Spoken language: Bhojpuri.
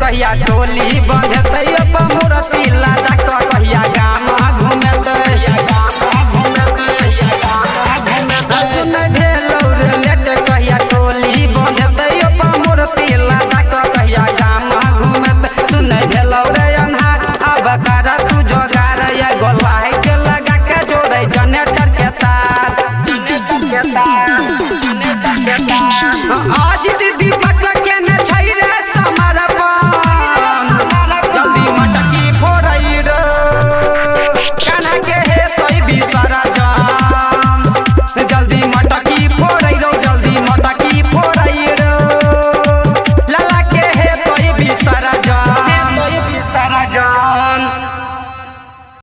कहिया टोली बंधते मूर्ति लादा कहिया गाम घूमते सुन भेलौ रे लेट कहिया टोली बंधते मूर्ति लादा कहिया गाम घूमते सुन भेलौ रे अन्हार अब कर तू जोगार या गोलाई के लगा के जोड़े जनरेटर के तार आज दीदी